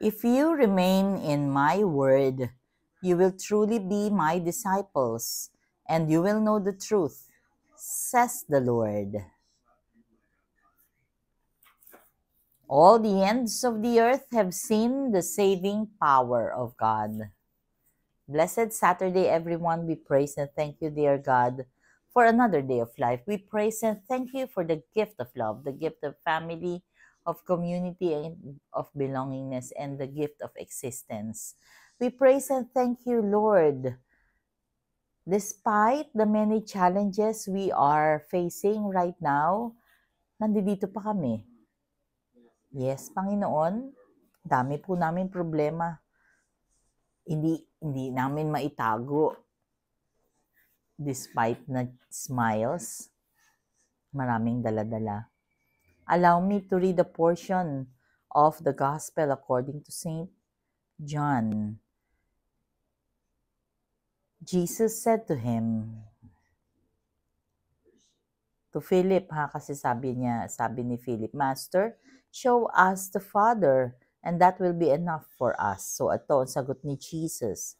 If you remain in my word, you will truly be my disciples, and you will know the truth, says the Lord. All the ends of the earth have seen the saving power of God. Blessed Saturday, everyone. We praise and thank you, dear God, for another day of life. We praise and thank you for the gift of love, the gift of family, of community, and of belongingness, and the gift of existence. We praise and thank you, Lord. Despite the many challenges we are facing right now, nandito pa kami. Yes, Panginoon, dami po namin problema. Hindi namin maitago. Despite na smiles, maraming daladala. Allow me to read a portion of the Gospel according to St. John. Jesus said to him, to Philip kasi sabi ni Philip, Master, show us the Father, and that will be enough for us. So ito ang sagot ni Jesus.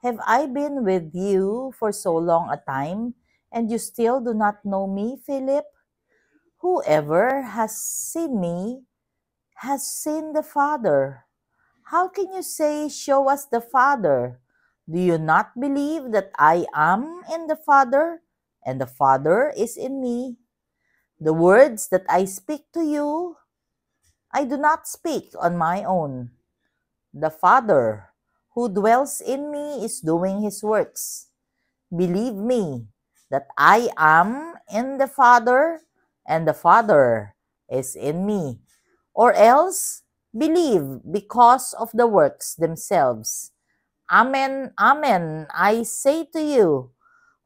Have I been with you for so long a time, and you still do not know me, Philip? Whoever has seen me has seen the Father. How can you say, show us the Father? Do you not believe that I am in the Father, and the Father is in me? The words that I speak to you, I do not speak on my own. The Father who dwells in me is doing his works. Believe me that I am in the Father, and the Father is in me. Or else, believe because of the works themselves. Amen, amen, I say to you,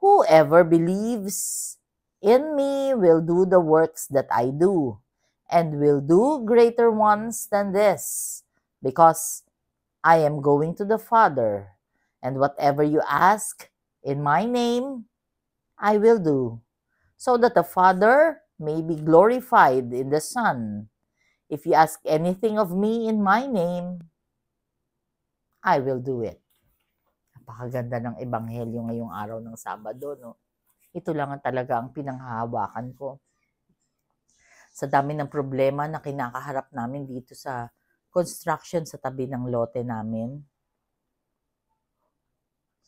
whoever believes in me will do the works that I do, and will do greater ones than this, because I am going to the Father, and whatever you ask in my name, I will do, so that the Father may be glorified in the Son. If you ask anything of me in my name, I will do it. Napakaganda ng ebanghelyo ngayong araw ng Sabado, no? Ito lang talaga ang pinanghahawakan ko. Sa dami ng problema na kinakaharap namin dito sa construction sa tabi ng lote namin.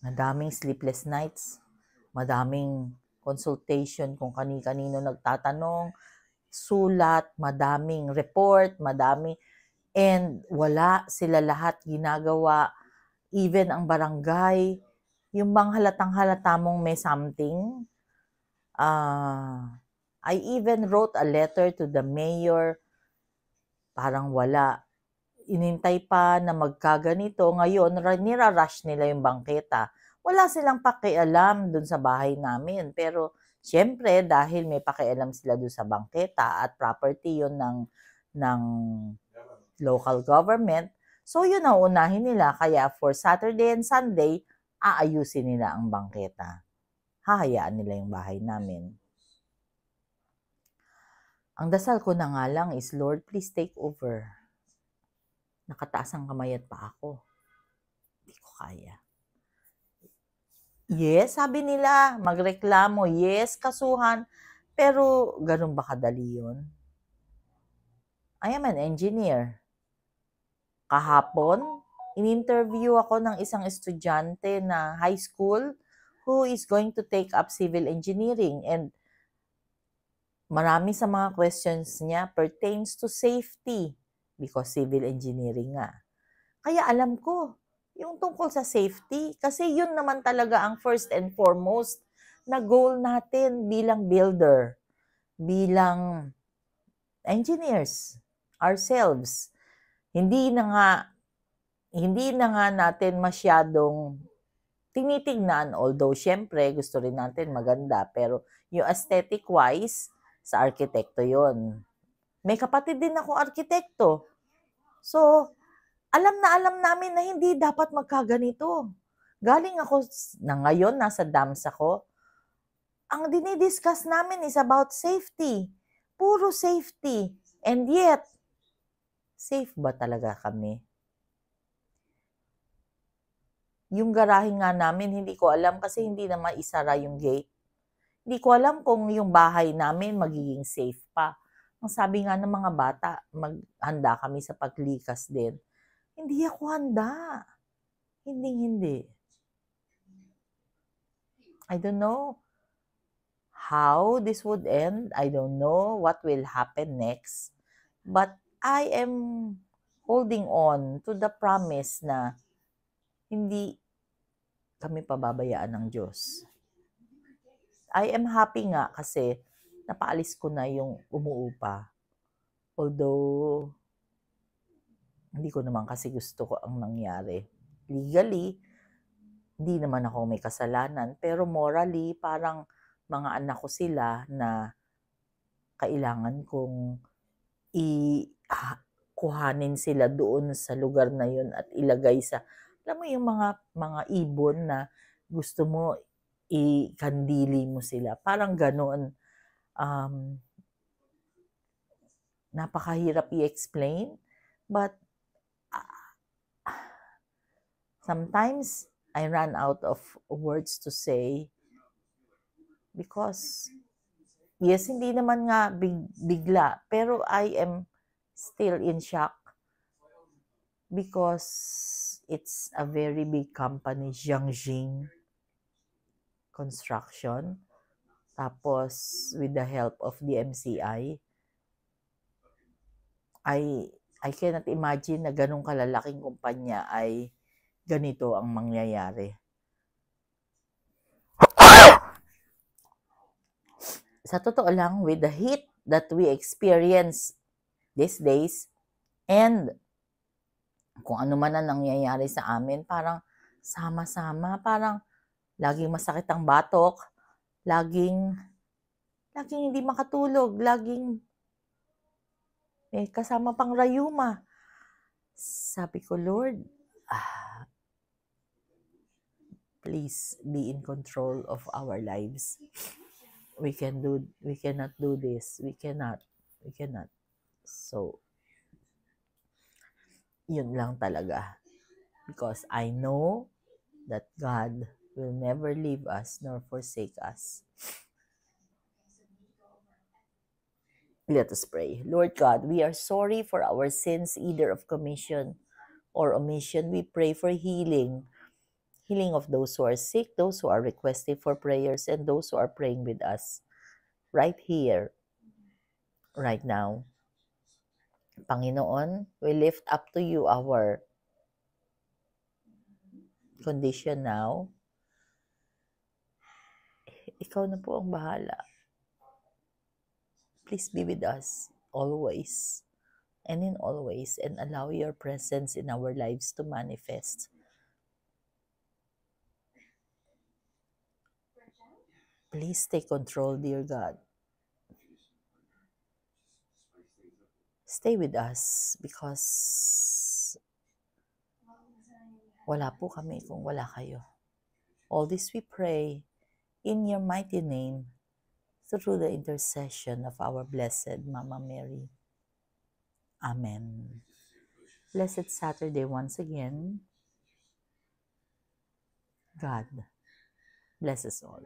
Madaming sleepless nights, madaming consultation kung kani-kanino nagtatanong, sulat, madaming report, and wala sila lahat ginagawa. Even ang barangay, yung bang halatang-halata mong may something. I even wrote a letter to the mayor, parang wala. Inintay pa na magkaganito. Ngayon, nirarush nila yung bangketa. Wala silang pakialam dun sa bahay namin. Pero, syempre, dahil may pakialam sila dun sa bangketa at property yun ng local government, so yun ang unahin nila. Kaya for Saturday and Sunday, aayusin nila ang bangketa. Hahayaan nila yung bahay namin. Ang dasal ko na nga lang is, Lord, please take over. Nakataas ang kamay at pa ako. Hindi ko kaya. Yes, sabi nila, magreklamo. Yes, kasuhan. Pero, ganun ba kadali yun? I am an engineer. Kahapon, in-interview ako ng isang estudyante na high school who is going to take up civil engineering, and marami sa mga questions niya pertains to safety because civil engineering nga. Kaya alam ko, yung tungkol sa safety, kasi yun naman talaga ang first and foremost na goal natin bilang builder, bilang engineers, ourselves. Hindi na nga natin masyadong tinitingnan, although syempre gusto rin natin maganda, pero yung aesthetic wise, sa arkitekto yon. May kapatid din ako arkitekto. So, alam namin na hindi dapat magkaganito. Galing ako na ngayon, nasa dams ako. Ang dinidiscuss namin is about safety. Puro safety. And yet, safe ba talaga kami? Yung garahe nga namin, hindi ko alam kasi hindi na maisara yung gate. Hindi ko alam kung yung bahay namin magiging safe pa. Ang sabi nga ng mga bata, maghanda kami sa paglikas din. Hindi ako handa. Hindi. I don't know how this would end. I don't know what will happen next. But I am holding on to the promise na hindi kami pababayaan ng Diyos. I am happy nga kasi napaalis ko na yung umuupa. Although, hindi ko naman kasi gusto ko ang nangyari. Legally, hindi naman ako may kasalanan. Pero morally, parang mga anak ko sila na kailangan kong kuhanin sila doon sa lugar na yun at ilagay sa, alam mo yung mga ibon na gusto mo ikandili mo sila. Parang ganoon. Napakahirap i-explain. But sometimes I run out of words to say because yes, hindi naman nga bigla, pero I am still in shock because it's a very big company, Jiangjing Construction. Tapos, with the help of the MCI, I cannot imagine na ganong kalalaking kumpanya ay ganito ang mangyayari. Sa totoo lang, with the heat that we experience these days, and kung ano man ang nangyayari sa amin, parang sama-sama, parang laging masakit ang batok, laging hindi makatulog, laging kasama pang rayuma. Sabi ko, Lord, please be in control of our lives. We cannot do this. We cannot. So, yun lang talaga. Because I know that God will never leave us nor forsake us. Let us pray. Lord God, we are sorry for our sins, either of commission or omission. We pray for healing of those who are sick, those who are requesting for prayers, and those who are praying with us right here, right now. Panginoon, we lift up to you our condition now. Ikaw na po ang bahala. Please be with us always and in all ways, and allow your presence in our lives to manifest. Please take control, dear God. Stay with us because wala po kami kung wala kayo. All this we pray in your mighty name, through the intercession of our blessed Mama Mary. Amen. Blessed Saturday once again. God bless us all.